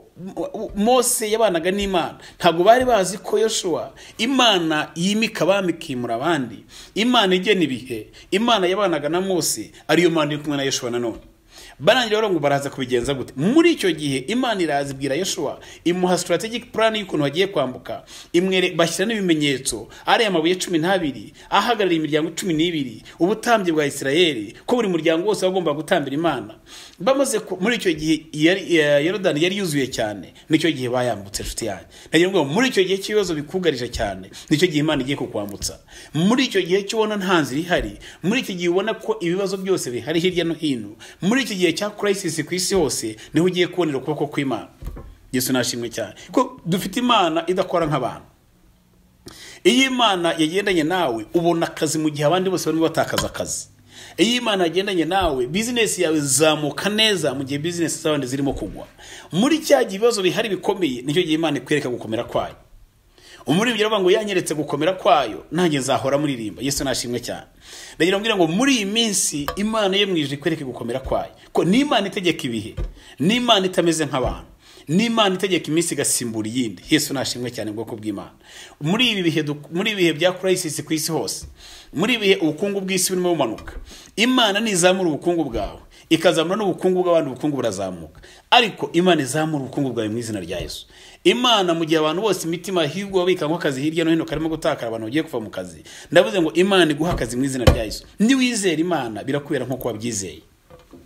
Mose yabanaga n'Imana, ntabwo bari bazi ko Yoshua Imana yimika bamikimura abandi, Imana igena ibihe, Imana yabanaga na Mose ariyo Mana iri kumwe na Yoshua nanone. Barangira rero ngo baraza kubigenza gute. Muri icyo gihe Imana irazibwira Yoshua, imuha strategic plan y'ukuntu bagiye kwambuka, bashyira n'ibimenyetso, ari amabuye 12 ahagarariye imiryango 12, ubutambye bwa Isirayeli ko buri muryango wose bagomba gutambira Imana. Bamaze muri icyo gihe Yorodani yari yuzuye cyane, nicyo gihe bayambutse nshuti yanjye. Nagira ngo muri icyo gihe cy'ibibazo bikugarije cyane, nicyo gihe Imana igiye kukwambutsa. Muri icyo gihe cyubona ntanzira ihari, muri iki gihe ubona ko ibibazo byose bihari hirya no hino, muri iki gihe cya crisis ku isi hose, niho ugiye kubonera ukuboko kw'Imana. Yesu nashimwe cyane ko dufite Imana idakora nk'abantu. Iyi Imana yagendanye nawe ubona akazi mu gihe abandi bose barimo batakaza akazi. Iyi Imana yagendanye nawe business yawe zamuka neza mu gihe business z'abandi zirimo kugwa. Muri cya gibazo bihari bikomeye, nicyo gihe Imana ikwereka gukomera kwayo. Umuririmbyi aravuga ngo yanyeretse gukomera kwayo, nanjye nzahora muririmba. Yesu nashimwe cyane. Ndagira ngo muri iyi minsi Imana ye mwijije ikwereke gukomera kwayo, ko ni Imana itegeka ibihe, ni Imana itameze nk'abantu, ni Imana itegeka iminsi igasimbura iyindi. Yesu nashimwe cyane bwoko bw'Imana. Muri ibi bihe bya crisis ku isi hose, muri bihe ubukungu bw'isi burimo bumanuka, Imana nizamura ubukungu bwawe, ikazamura n'ubukungu bw'abandi, ubukungu burazamuka. Ariko Imana izamura ubukungu bwawe mu izina rya Yesu. Imana mu gihe abantu bose imitima higwa bika ngo akazi hirya no hino karimo gutakara, abantu bagiye kuva mu kazi, ndavuze ngo Imana iguha akazi mu izina rya Yesu. Ni wizera Imana birakubera nko wabyizeye.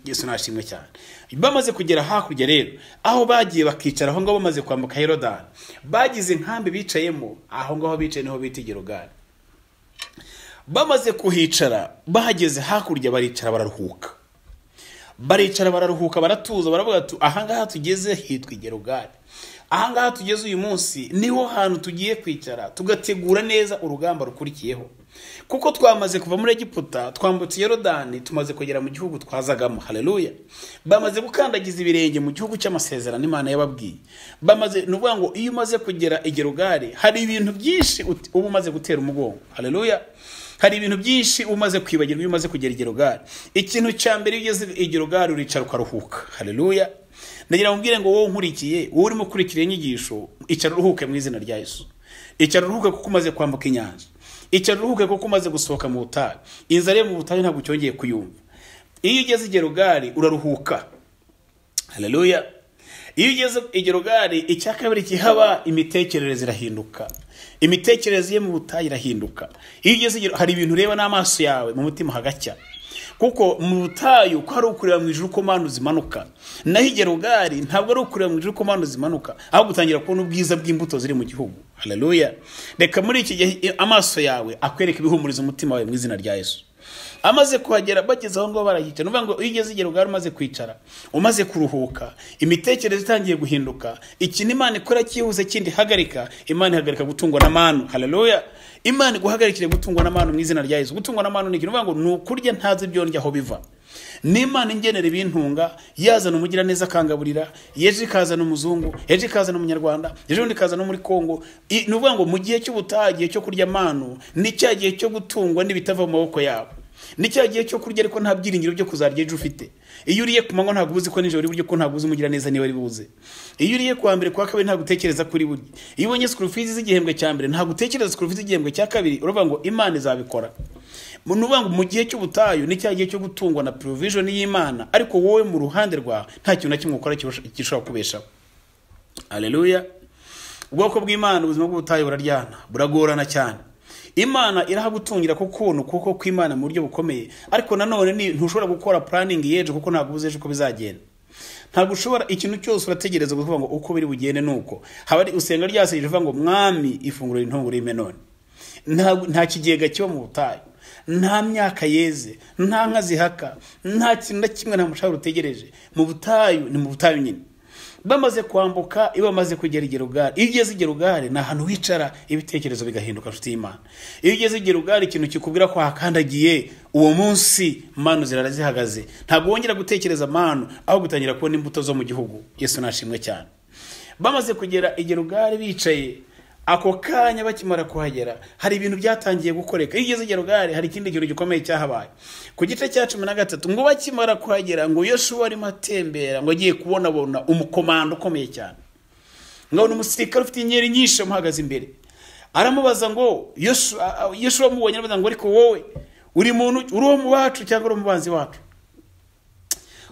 Yesu nashimwe cyane. Bamaze kugera hakurya rero, aho bagiye bakicara aho ngaho bamaze kwambuka Yorodani, bagize nkambe bicayemo, aho ngaho bicaye niho bita Gerogari. Bamaze kuhicara, bahageze hakurya baricara bararuhuka. Baricara bararuhuka, baratuza, baravuga ati aha ngaha tugeze hitwa Gerogari. Aha ngaha tugeze uyu munsi niho hantu tugiye kwicara tugategura neza urugamba rukurikiyeho. Kuko twamaze kuva muri Egiputa, twambutse Yorodani, tumaze kugera mu gihugu twazagamo. Haleluya. Bamaze gukandagiza ibirenge mu gihugu cy'amasezerano Imana yababwiye. Bamaze nuvuga ngo iyo umaze kugera Gerogari, hari ibintu byinshi ubu umaze gutera umugongo. Haleluya. Hari ibintu byinshi umaze kwibagirwa iyo umaze kugera Gerogari. Ikintu cya mbere ugeze Gerogari uricara ukaruhuka. Haleluya. Ndagira ngo ngo wowe nkurikiye, wowe urimo kurikira inyigisho, icara uruhuke mu izina rya Yesu. Icara uruhuke kuko umaze kwambuka inyanja. Icara uruhuke kuko umaze gusohoka mu butayu. Inzara mu butayu ntabwo cyongeye kuyumva. Iyo ugeze Gerogari uraruhuka. Haleluya. Iyo ugeze Gerogari, icya kabiri kihaba, imitekerereze irahinduka. Imitekerereze ye mu butayu irahinduka. Iyo ugeze hari ibintu ureba n'amaso yawe mu mutima hagacya. Kuko mu butayu ko ari ukureba mu ijuru ko manu zimanuka. Naho Gerogari ntabwo ari ukureba mu ijuru ko manu zimanuka, aho gutangira kubona ubwiza bw'imbuto ziri mu gihugu. Haleluya. Reka muri iki gihe amaso yawe akwereka ibihumuriza umutima wawe mu izina rya Yesu. Amaze kuhagera bageze aho ngo barahicara, nuvuga ngo iyo ugeze Gerogari umaze kwicara, umaze kuruhuka, imitekerereze itangiye guhinduka. Ikintu Imana ikora cyihuse kindi hagarika, Imana ihagarika gutungwa na manu. Haleluya. Imana guhagarikire gutungwa na manu mu izina rya Yesu. Gutungwa na manu ni ikintu nuvuga ngo nukurya ntazi ibyo ndya aho biva. Ni Imana ingenera ibintunga, yazana umugira neza akangaburira, yeje ikazana umuzungu, yeje ikazana umunyarwanda, yeje undi ikazana muri Kongo. Nuvuga ngo mu gihe cy'ubutagiye cyo kurya manu, ni cya gihe cyo gutungwa n'ibitava mu maboko yabo. Ni cya gihe cyo kurya ariko nta byiringiro byo kuzarya ejo ufite. Iyo uriye ku manywa ntabwo uzi ko nijoro uri buryo, ko ntabwo uzi umugira neza niba ari buze. Iyo uriye kwa mbere kwa kabiri ntabwo utekereza kuri buryo. Iyo ubonye school fees z'igihembwe cya mbere ntabwo utekereza school fees z'igihembwe cya kabiri, uravuga ngo Imana izabikora. Nuvuga ngo mu gihe cy'ubutayu ni cya gihe cyo gutungwa na provision y'Imana, ariko wowe mu ruhande rwa nta kintu na kimwe ukora gishobora kubeshaho. Haleluya. Ubwoko bw'Imana ubuzima bw'ubutayu buraryana, buragorana cyane. Imana irahagutungira kukuntu kuko kw'Imana mu buryo bukomeye, ariko nanone ntushobora gukora planning yeje kuko ntabwo uzeje uko bizagenda. Ntabwo ushobora ikintu cyose urategereza kuvuga ngo uko biri bugende nuko. Habari usenga ryase rivuga ngo mwami ifunguro intunguro y'Imana. Nta kigega kiba mu butayu, nta myaka yeze, nta nka zihaka, nta kintu na kimwe nta mushahara utegereje. Mu butayu ni mu butayu nyine. Bamaze kwambuka ibamaze kugera igerugari. Iyo ugeze igerugari na hantu wicara ibitekerezo bigahinduka nshuti y'Imana. Iyo ugeze igerugari ikintu kikubwira ko hakandagiye uwo munsi manu zirarazihagaze. Ntabwo wongera gutekereza manu aho gutangira kubona imbuto zo mu gihugu. Yesu nashimwe cyane. Bamaze kugera igerugari bicaye, ako kanya bakimara kuhagera hari ibintu byatangiye gukoreka. Iyo ugeze igerugari hari ikindi kintu gikomeye cyahabaye. Ku gice cya 13 ngo bakimara kuhagera ngo Yoshua arimo atembera ngo agiye kubona umukomando ukomeye cyane. Ngo umusirikare ufite inyeri nyinshi umuhagaze imbere. Aramubaza ngo Yoshua mubonye arabaza ngo ariko wowe uri muntu uri wo mu bacu cyangwa uri umubanzi wacu?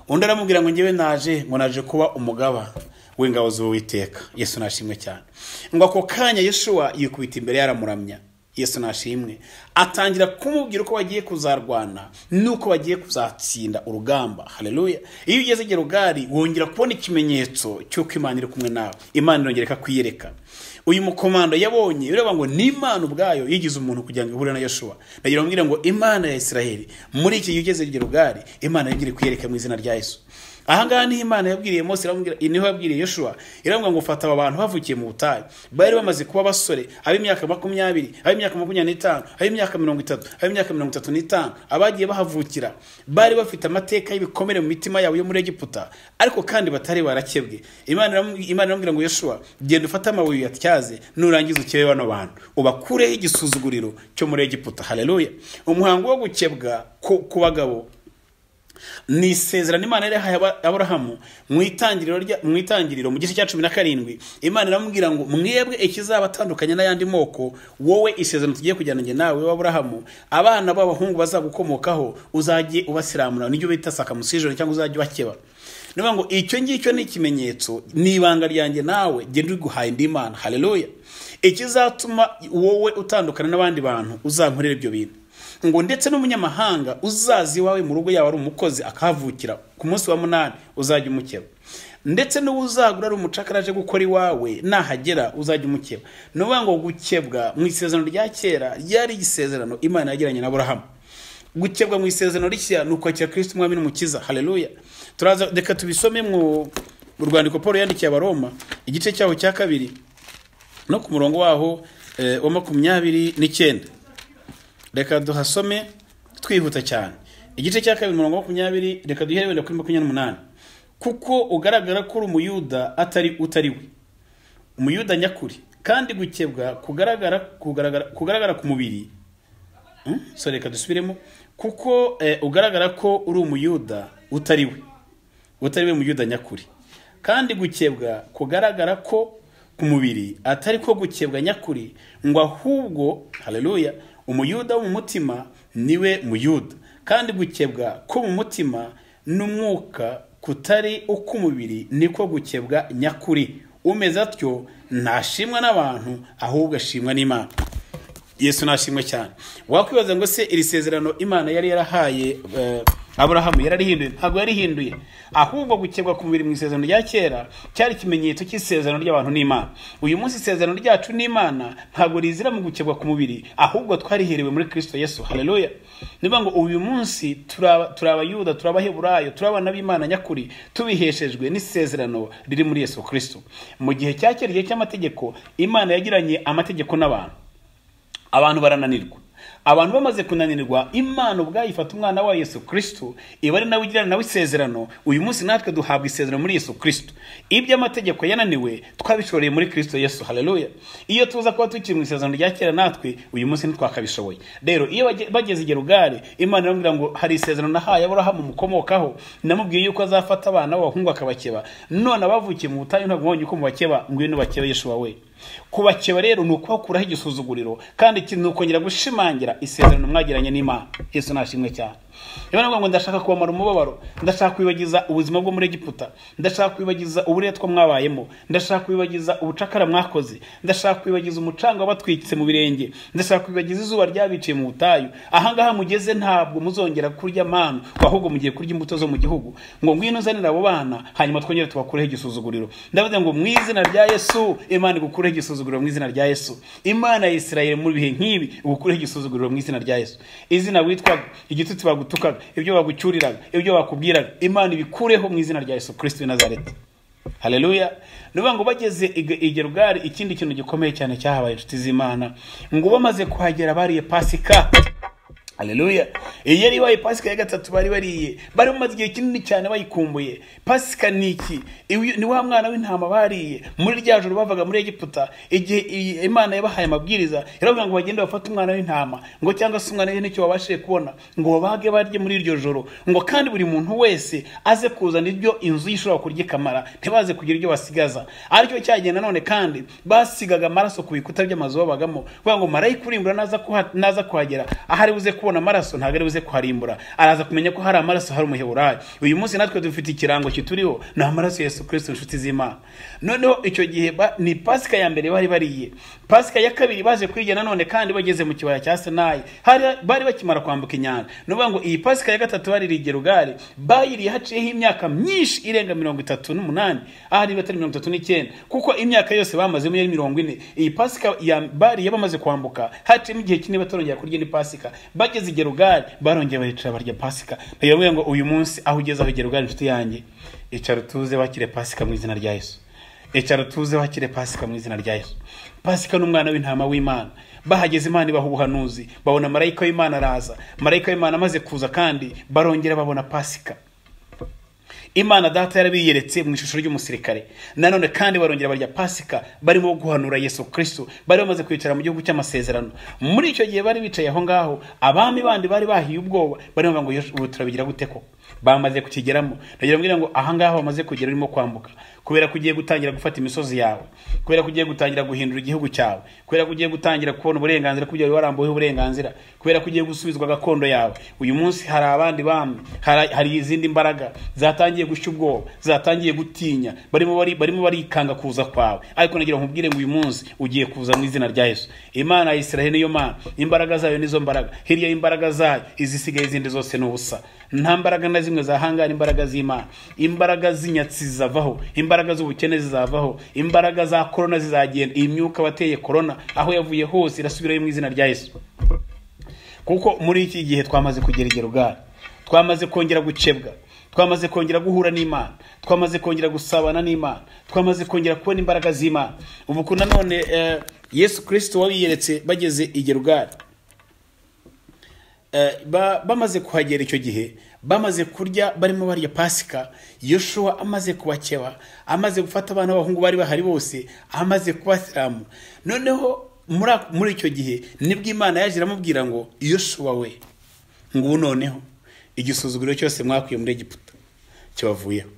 Undi aramubwira ngo ngewe naje kuba umugaba w'ingabo z'Uwiteka. Yesu nashimwe cyane. Ngo ako kanya Yoshua yikubita imbere yaramuramya. Yesu nashimwe. Atangira kumubwira uko bagiye kuzarwana nuko bagiye kuzatsinda urugamba. Haleluya. Iyo ugeze igerugari wongera kubona ikimenyetso cy'uko Imana iri kumwe nawe. Imana irongera kwiyereka. Uyu mukomando yabonye ureba ngo ni Imana ubwayo yigize umuntu kugira ngo ihure na Yoshua. Nagira mbwira ngo Imana ya Isiraheli muri iki ugeze igerugari Imana yongera kwiyereka mu izina rya Yesu. Ahangaha ni Imana yabwiriye Mose, iramubwira niho yabwiriye Yoshua, iramubwira ngo fata aba bantu bavukiye mu butayu bari bamaze kuba basore, ab'imyaka 20, ab'imyaka 25, ab'imyaka 30, ab'imyaka 35, abagiye bahavukira bari bafite amateka y'ibikomere mu mitima yabo yo muri Egiputa, ariko kandi batari barakebwe. Imana iramubwira ngo Yoshua, genda ufata amabuye yatyaze nurangiza ukebe bano bantu ubakureho igisuzuguriro cyo muri Egiputa. Haleluya. Umuhango wo gukebwa ku bagabo ni isezerano Imana yahaye Aburahamu mu itangiriro mu gice cya 17. Imana iramubwira ngo mwebwe ikizabatandukanya n'ayandi moko, wowe isezerano tugiye kujyana nge nawe Aburahamu, abana b'abahungu bazagukomokaho uzagiye ubasiramura, n'ibyo bita circumcision cyangwa uzagiye bakeba. Niba ngo icyo ngicyo ni ikimenyetso, ni ibanga ryanjye nawe genda uguhaye ndi Imana. Haleluya. Ikizatuma wowe utandukana n'abandi bantu uzankorera ibyo bintu. Ngo ndetse n'umunyamahanga uzazi wawe mu rugo yawe ari umukozi akahavukira ku munsi wa 8 uzajya umukeba. Ndetse n'uzagura ari umucakaraje gukora iwawe nahagera uzajya umukeba. Nuvuga ngo gukebwa mu isezerano rya kera ryari igisezerano Imana yagiranye na Aburahamu. Gukebwa mu isezerano rishya nukwakira Kristo umwami n'umukiza. Haleluya. Turaza reka tubisome mu rwandiko Paulo yandikiye Abaroma igice cyaho cya 2 no ku murongo waho wa 29. Reka duhasome twihuta cyane. Igice cya 2 murongo wa 20, reka duhere wenda kuri 28. Kuko ugaragara ko uri umuyuda utari we, umuyuda nyakuri, kandi gukebwa kugaragara ku mubiri. Reka dusubiremo. Kuko ugaragara ko uri umuyuda utari we umuyuda nyakuri, kandi gukebwa kugaragara ko ku mubiri atari ko gukebwa nyakuri, ngo ahubwo haleluya umuyuda wo mu mutima niwe muyuda, kandi gukebwa ko mu mutima n'umwuka kutari ukumubiri niko gukebwa nyakuri. Umeze atyo ntashimwa n'abantu ahubwo ashimwa n'Imana. Yesu nashimwe cyane. Wakwibaza ngo se iri sezerano Imana yari yarahaye Aburahamu yararihinduye? Ntabwo yarihinduye, ahubwo gukebwa ku mubiri mu isezerano rya kera cyari ikimenyetso cy'isezerano ry'abantu n'Imana. Uyu munsi isezerano ryacu n'Imana ntabwo rizira mu gukebwa ku mubiri, ahubwo twariherewe muri Kristo Yesu. Haleluya. Niba ngo uyu munsi turabayuda, turabaheburayo, turabana b'Imana nyakuri, tubiheshejwe n'isezerano riri muri Yesu Kristo. Mu gihe cya kera cy'amategeko Imana yagiranye amategeko n'abantu, abantu barananirwa. Abantu bamaze kunanirwa, Imana ubwayo ifata umwana wa Yesu Kristo ibari nawe ugirana nawe isezerano. Uyu munsi natwe duhabwa isezerano muri Yesu Kristo. Ibyo amategeko yananiwe twabishoreye muri Kristo Yesu. Haleluya. Iyo tuza kuba tukiri mu isezerano rya kera natwe uyu munsi ntitwakabishoboye. Rero iyo bageze igerugari, Imana iramubwira ngo hari isezerano nahaye Aburahamu mukomokaho, namubwiye yuko azafata abana b'abahungu akabakeba, none abavukiye mu butayu ntabwo mbonye uko mubakeba, ngwino bakebe Yoshua we. kubakeba rero ni ukubakuraho igisuzuguriro kandi ikintu ukongera gushimangira isezerano mwagiranye n'Imana. Yesu nashimwe cyane. Imana ngo ndashaka kubamara umubabaro, ndashaka kwibagiza ubuzima bwo muri Egiputa, ndashaka kwibagiza uburetwa mwabayemo, ndashaka kwibagiza ubucakara mwakoze, ndashaka kwibagiza umucanga wabatwikitse mu birenge, ndashaka kwibagiza izuba ryabiciye mu butayu. Ahangaha mugeze ntabwo muzongera kurya manu, ahubwo mugiye kurya imbuto zo mu gihugu. Ngo ngwino uzanira abo bana hanyuma twongere tubakureho igisuzuguriro. Ndavuze ngo mu izina rya Yesu, Imana igukureho igisuzuguriro mu izina rya Yesu. Imana ya Isirayeli muri bihe nk'ibi igukureho igisuzuguriro mu izina rya Yesu. Izina witwaga, igitutsi bagutukaga, ibyo bagucyuriraga, ibyo bakubwiraga, Imana ibikureho mu izina rya Yesu Kristo w'i Nazareti. Haleluya. Nuvuga ngo bageze i Gilgali, ikindi kintu gikomeye cyane cyahabaye inshuti z'Imana, ngo bamaze kuhagera bariye Pasika. Haleluya. Iyo ari wayi Pasika ya gatatu bari bariye, bari mu igihe kinini cyane bayikumbuye. Pasika niki? Ni wa mwana w'intama bariye muri rya joro bavaga muri Egiputa, igihe Imana yabahaye amabwiriza iravuga ngo bagende bafate umwana w'intama, ngo cyangwa se umwana n'icyo babashije kubona, ngo babage barye muri iryo joro, ngo kandi buri muntu wese aze kuzana ibyo inzu yishobora kurya ikamara, ntibaze kugira ibyo basigaza. Aricyo cyagenda none kandi basigaga amaraso ku bikuta by'amazu babagamo, kuvuga ngo marayika urimbura naza kuhagera, ahari buze kubona amaraso ntago ari buze kuharimbura, araza kumenya ko hari amaraso, hari umuheburayo. Uyu munsi natwe dufite ikirango kituriho, ni amaraso ya Yesu Kristo inshuti z'Imana. Noneho icyo gihe ni Pasika ya mbere bari bariye. Pasika ya kabiri baje kwigena none kandi bageze mu kibaya cya Sinayi, bari bakimara kwambuka inyanja. Nuvuga ngo iyi Pasika ya gatatu bari i Gilgali bayiriye haciyeho imyaka myinshi irenga 38, ahari batari 39, kuko imyaka yose bamaze muri 40. Iyi Pasika bari bamaze kwambuka haciyeho igihe kinini batorongera kurya ni Pasika. Bageze i Gilgali barongera baricara barya Pasika. Ndavuga ngo uyu munsi aho ugeze aho Gilgali inshuti yanjye, icara tuze wakire Pasika mu izina rya Yesu. Icara tuze wakire Pasika mu izina rya Yesu. Pasika n'umwana w'intama w'Imana. Bahageze Imana ibaha ubuhanuzi, babona marayika w'Imana araza. Marayika w'Imana amaze kuza kandi barongera babona Pasika. Imana data yarabiyeretse mu ishusho ry'umusirikare. Nanone kandi barongera barya Pasika barimo guhanura Yesu Kristo. Bari bamaze kwicara mu gihugu cy'amasezerano. Muri icyo gihe bari bicaye aho ngaho, abami bandi bari bahiye ubwoba, bari bavuga ngo ubu turabigira gute ko bamaze kukigeramo. Ndagira mbwira ngo aha ngaho bamaze kugera urimo kwambuka, kubera kugiye gutangira gufata imisozi yawe, kubera kugiye gutangira guhindura igihugu cyawe, kubera kugiye gutangira kubona uburenganzira kubyo warambuye uburenganzira, kubera kugiye gusubizwa gakondo yawe. Uyu munsi hari abandi bami, hari izindi mbaraga zatangiye gushya ubwoba, zatangiye gutinya, barimo barikanga kuza kwawe. Ariko nagira nkubwire ngo uyu munsi ugiye kuza mu izina rya Yesu. Imana ya Isirayeli niyo Mana, imbaraga zayo nizo mbaraga, hirya y'imbaraga zayo izisigaye izindi zose n'ubusa. Nta mbaraga na zimwe zahangana imbaraga z'Imana. Imbaraga z'inyatsi zizavaho, imbaraga z'ubukene zizavaho, imbaraga za corona zizagenda. Iyi myuka wateye corona aho yavuye hose irasubirayo mu izina rya Yesu. Kuko muri iki gihe twamaze kugera i Gilgali, twamaze kongera gucebwa, twamaze kongera guhura n'Imana, twamaze kongera gusabana n'Imana, twamaze kongera kubona imbaraga z'Imana. Ubu kuna none Yesu Kristo wabiyeretse bageze i Gilgali. Bamaze kuhagera icyo gihe, bamaze kurya barimo barya Pasika, Yoshua amaze kubakeba, amaze gufata abana b'abahungu bari bahari bose, amaze kubasiramu. Noneho muri icyo gihe nibwo Imana yaje iramubwira ngo Yoshua we, ngo noneho igisuzuguriro cyose mwakuye muri Egiputa cyabavuyeho.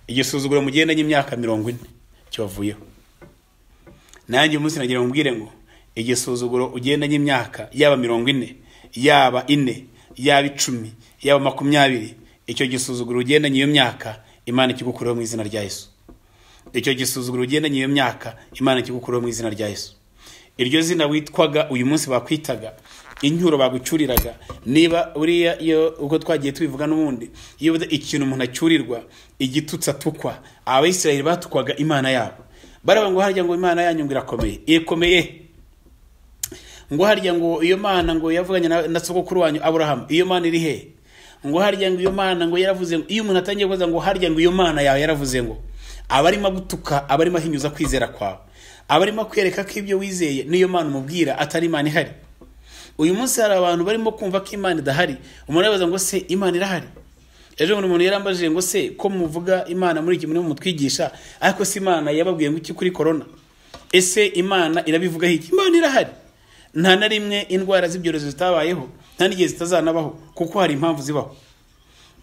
Igisuzuguriro mugendanye imyaka 40 cyabavuyeho. Nanjye umunsi nagira ngubwire ngo igisuzuguro ugendanye imyaka yaba 40, yaba 4, yaba 10, yaba 20, icyo gisuzuguro ugendanye iyo myaka Imana ikigukureho mu izina rya Yesu. Icyo gisuzuguro ugendanye iyo myaka Imana ikigukureho mu izina rya Yesu. Iryo zina witwaga uyu munsi bakwitaga, inyuro bagucyuriraga, niba uriya iyo uko twagiye tubivuga n'ubundi, iyo ikintu umuntu acyurirwa, igitutsi atukwa, Abayisirayeli batukwaga Imana yabo. Baravuga ngo harya ngo Imana yanyu irakomeye. Ikomeye. Ngo harya ngo iyo Mana ngo yavuganye na sogokuru wanyu Abrahamu, iyo Mana iri he? Ngo harya ngo iyo Mana ngo yaravuze ngo, iyo umuntu atangiye kuvuga ngo harya ngo iyo Mana yawe yaravuze ngo, abarimo gutuka, abarimo hinyuza kwizera kwawe, abarimo kwereka ko ibyo wizeye niyo Mana umubwira atari Imana ihari. Uyu munsi hari abantu barimo kumva ko Imana idahari. Umuntu yabaza ngo se Imana irahari? Ejo umuntu yarambajije ngo se ko muvuga Imana muri iki muri mutwigisha, ariko se Imana yababwiye ngo iki kuri corona? Ese Imana irabivuga iki? Imana irahari. Nta na rimwe indwara z'ibyorezo zitabayeho, nta n'igihe zitazanabaho, kuko hari impamvu zibaho.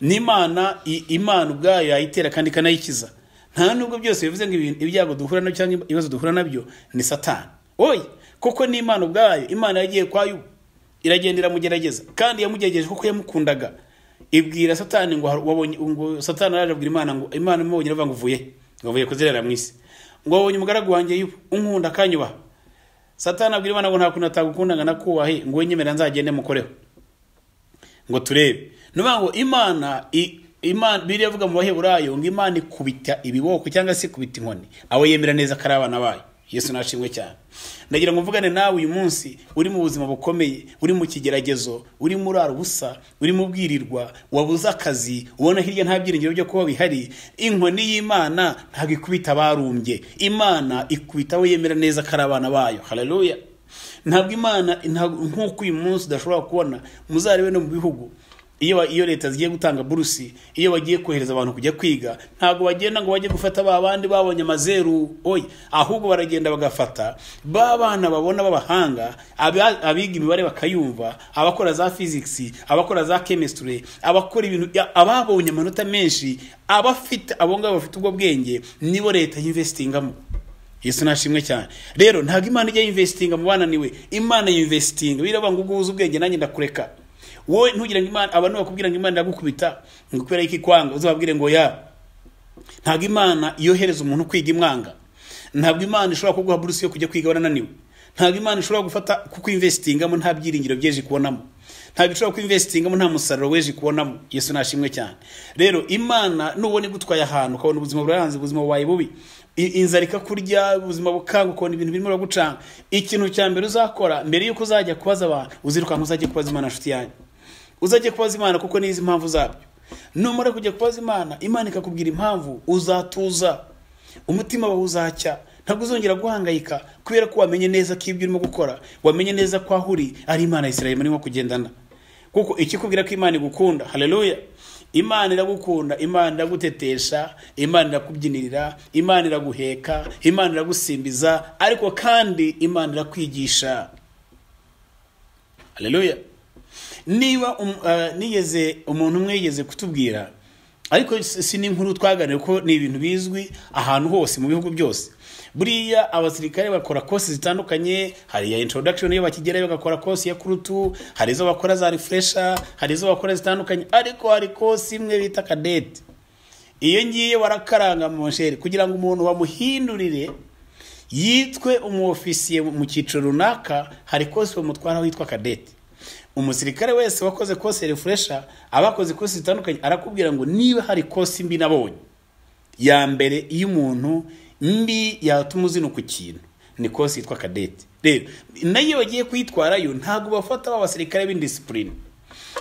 N'Imana ubwayo yayitera kandi ikanayikiza. nta nubwo byose bivuze ngo ibyago duhura nabyo cyangwa ibibazo duhura nabyo ni Satani. Oya, kuko ni Imana ubwayo. Imana yagiye kwa Yubu iragenda iramugerageza, kandi yamugerageje kuko yamukundaga. Ibwira Satani ngo wabonye, ngo Satani arabwira Imana ngo Imana imubonye avuga ngo uvuye kuzerera mu isi, ngo wabonye umugaragu wanjye Yubu unkunda akanyubaha. Satani abwira Imana ngo nta kuntu atagukundanga nakubahe, ngo wenyemera nzagende mukoreho ngo turebe. Nuvuga ngo Imana Bibiliya ivuga mu Baheburayo ngo Imana ikubita ibiboko cyangwa se ikubita inkoni abo yemera neza ko ari abana bayo. Yesu nashimwe cyane. Ndagira ngo mvugane nawe uyu munsi uri mu buzima bukomeye, uri mu kigeragezo, uri muri arubusa, uri mu bwirirwa, wabuza akazi, ubona hirya nta byiringiro byo kuba bihari. Inkoni y'Imana ntabwo ikubita barumbye. Imana ikubita abo yemera neza ko ari abana bayo. Haleluya. Ntabwo Imana nk'uko uyu munsi udashobora kubona, muzarebe no mu bihugu iyo leta zigiye gutanga burusi, iyo bagiye kohereza abantu kujya kwiga, ntago bagenda ngo bajye gufata babandi babonye amazeru. Oya, ahubwo baragenda bagafata babana babona babahanga, abiga imibare bakayumva, abakora za physics, abakora za chemistry, abakora ibintu ababonye amanota menshi, abafite abonga bafite ubwo bwenge, nibo leta yinvestingamo. Yesu nashimwe cyane. Rero ntago Imana ijya investinga mu bana niwe, Imana yinvestinga. Biraba ngo uguze ubwenge nanjye ndakureka. Wowe ntugira ngo Imana, abantu bakubwira ngo Imana iragukubita ngo kubera iki kwanga, uzababwire ngo ya. Ntago Imana yohereza umuntu kwiga imwanga. Ntabwo Imana ishobora kuguha buruse yo kujya kwiga wananiwe. Ntabwo Imana ishobora gufata kuko investingamo nta byiringiro byeje kubonamo. Ntabwo ishobora kuinvestingamo nta musaruro weje kubonamo. Yesu nashimwe cyane. Rero Imana nubone gutwaye ahantu ukabona ubuzima burahanze, ubuzima bwawe bubi, inzara ikakurya, ubuzima bukanga, ukabona ibintu birimo gucanga, ikintu cya mbere uzakora mbere yuko uzajya kubaza abantu, uzirukanka uzajye kubaza Imana nshuti yanjye. Uzajye kubaza Imana kuko nizi impamvu zabyo. Numara kujya kubaza Imana, Imana ikakubwira impamvu, uzatuza, umutima wawe uzacya, ntabwo uzongera guhangayika kubera ko wamenye neza ko ibyo urimo gukora, wamenye neza ko ahuri ari Imana ya Isirayeli murimo kugendana. Kuko ikikubwira ko Imana igukunda. Haleluya. Imana iragukunda, Imana iragutetesha, Imana irakubyinirira, Imana iraguheka, Imana iragusimbiza, ariko kandi Imana irakwigisha. Haleluya. Niba nigeze umuntu umwe yigeze kutubwira, ariko si n'inkuru twaganira ko ni ibintu bizwi ahantu hose mu bihugu byose. Buriya abasirikare bakora course zitandukanye, hari ya introduction iyo bakigerayo bagakora course ya kurutu, hari izo bakora za refresher, hari izo bakora zitandukanye, ariko hari course imwe bita cadet. Iyo ngiye barakaranga mu nsheri kugira ngo umuntu bamuhindurire yitwe umuofisiye mu cyiciro runaka, hari course bamutwara witwa cadet. Umusirikare wese wakoze course refresher, abakoze course zitandukanye, arakubwira ngo niba hari course mbi nabonye ya mbere iyo umuntu mbi yatuma uzino ku kintu, ni course yitwa cadet. Rero nayo bagiye kwitwarayo, ntago bafata abasirikare b'indiscipline,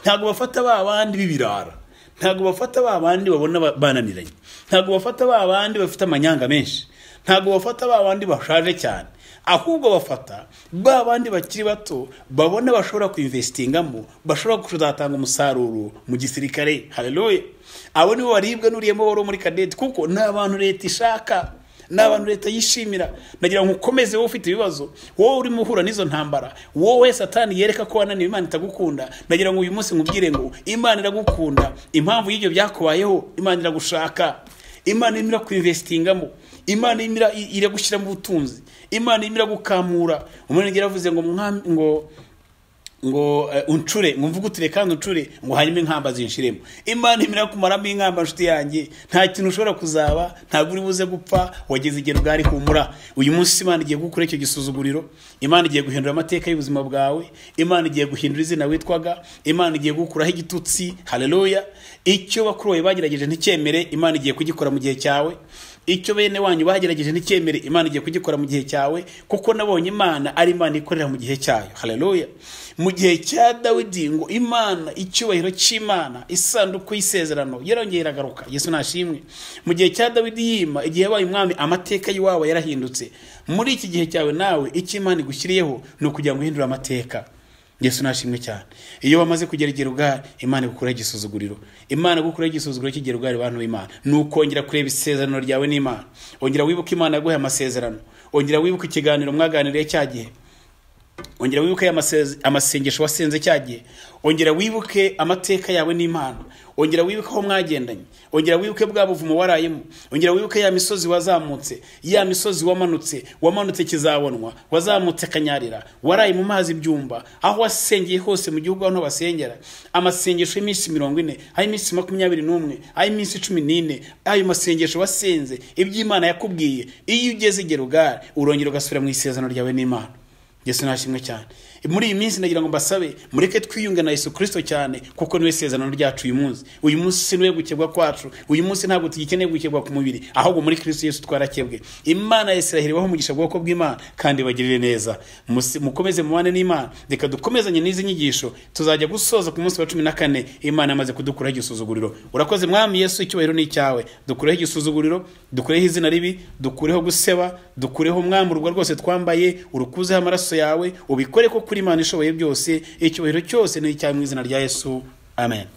ntago bafata babandi bibirara, ntago bafata babandi babona bananiranye, ntago bafata babandi bafite amanyanga menshi, ntago bafata babandi bashaje cyane, ahubwo bafata babandi bakiri bato babona bashobora kuinvestingamo, bashobora kuzatanga umusaruro mu gisirikare. Haleluya. Abo nibo baribwa n'uriyemo waro muri cadet, kuko n'abantu leta ishaka, n'abantu leta yishimira. Nagira ngo ukomeze wowe ufite ibibazo, wowe uri muhura n'izo ntambara, wowe Satani yereka ko wananiwe, Imana itagukunda. Nagira ngo uyu munsi nkubwire ngo Imana iragukunda. Impamvu y'ibyo byakubayeho, Imana iragushaka, Imana imira kuinvestingamo, Imana imira iragushyira mu butunzi, Imana imira gukamura. Umuntu yaravuze ngo uncure, ngo mvuga utire kandi uncure, ngo hanyuma inkamba zinshiremo. Imana imira kumaramo inkamba nshuti yanjye, nta kintu ushobora kuzaba, ntabwo uri buze gupfa, wageze igero bwari humura. Uyu munsi Imana igiye gukora icyo gisuzuguriro, Imana igiye guhindura amateka y'ubuzima bwawe, Imana igiye guhindura izina witwaga, Imana igiye gukuraho igitutsi. Haleluya. Icyo bakuroye bagerageje nticyemere, Imana igiye kugikora mu gihe cyawe. Icyo bene wanyu bagerageje nticyemere, Imana igiye kugikora mu gihe cyawe, kuko nabonye Imana ari Imana ikorera mu gihe cyayo. Haleluya. Mu gihe cya Dawidi ngo Imana, icyubahiro cy'Imana, isanduku y'isezerano yarongeye iragaruka. Yesu nashimwe. Mu gihe cya Dawidi yima, igihe yabaye umwami, amateka y'iwabo yarahindutse. Muri iki gihe cyawe nawe icyo Imana igushyiriyeho ni ukugira ngo uhindure amateka. Yesu nashimwe cyane. Iyo bamaze kugera igirugari, Imana igukuraho igisuzuguriro. Imana igukuraho igisuzuguriro cy'igirugari bantu b'Imana. Nukongera kureba isezerano ryawe n'Imana. Ongera wibuke Imana yaguhaye amasezerano. Ongera wibuke ikiganiro mwaganiriye cya gihe. ongera wibuke amasengesho wasenze cyagiye, ongera wibuke amateka yawe n'Imana, ongera wibuke aho mwagendanye, ongera wibuke bwa buvumo warayemo, ongera wibuke ya misozi wazamutse, ya misozi wamanutse kizabonwa, wazamutse kanyarira, waraye mu mazi byumba, aho wasengeye hose mu gihugu aho basengera, amasengesho y'iminsi 40, ayo iminsi 21, ayo iminsi 14, ayo masengesho wasenze, iby'Imana yakubwiye, iyo ugeze Gerugari urongera ugasubira mu isezerano ryawe n'Imana. Yesu nashimwe cyane. Muri iyi minsi ndagira ngo mbasabe mureke twiyunga na Yesu Kristo cyane, kuko niwe sezerano ryacu uyu munsi. Uyu munsi sinuye gukebwa kwacu, uyu munsi ntabwo tugikeneye gukebwa ku mubiri, ahubwo muri Kristo Yesu twarakebwe. Imana ya Isiraheli baho umugisha bwoko bw'Imana kandi bagirire neza. Mukomeze mubane n'Imana, reka dukomezanye n'izi nyigisho, tuzajya gusoza ku munsi wa 14 Imana yamaze kudukuraho igisuzuguriro. Urakoze Mwami Yesu, icyubahiro ni cyawe. Dukureho igisuzuguriro, dukureho izina ribi, dukureho guseba, dukureho mwamburwa rwose twambaye, urukuzeho amaraso yawe, ubikore ko kuri Imana ishoboye byose, icyubahiro cyose ni icyawe mu izina rya Yesu. Amen.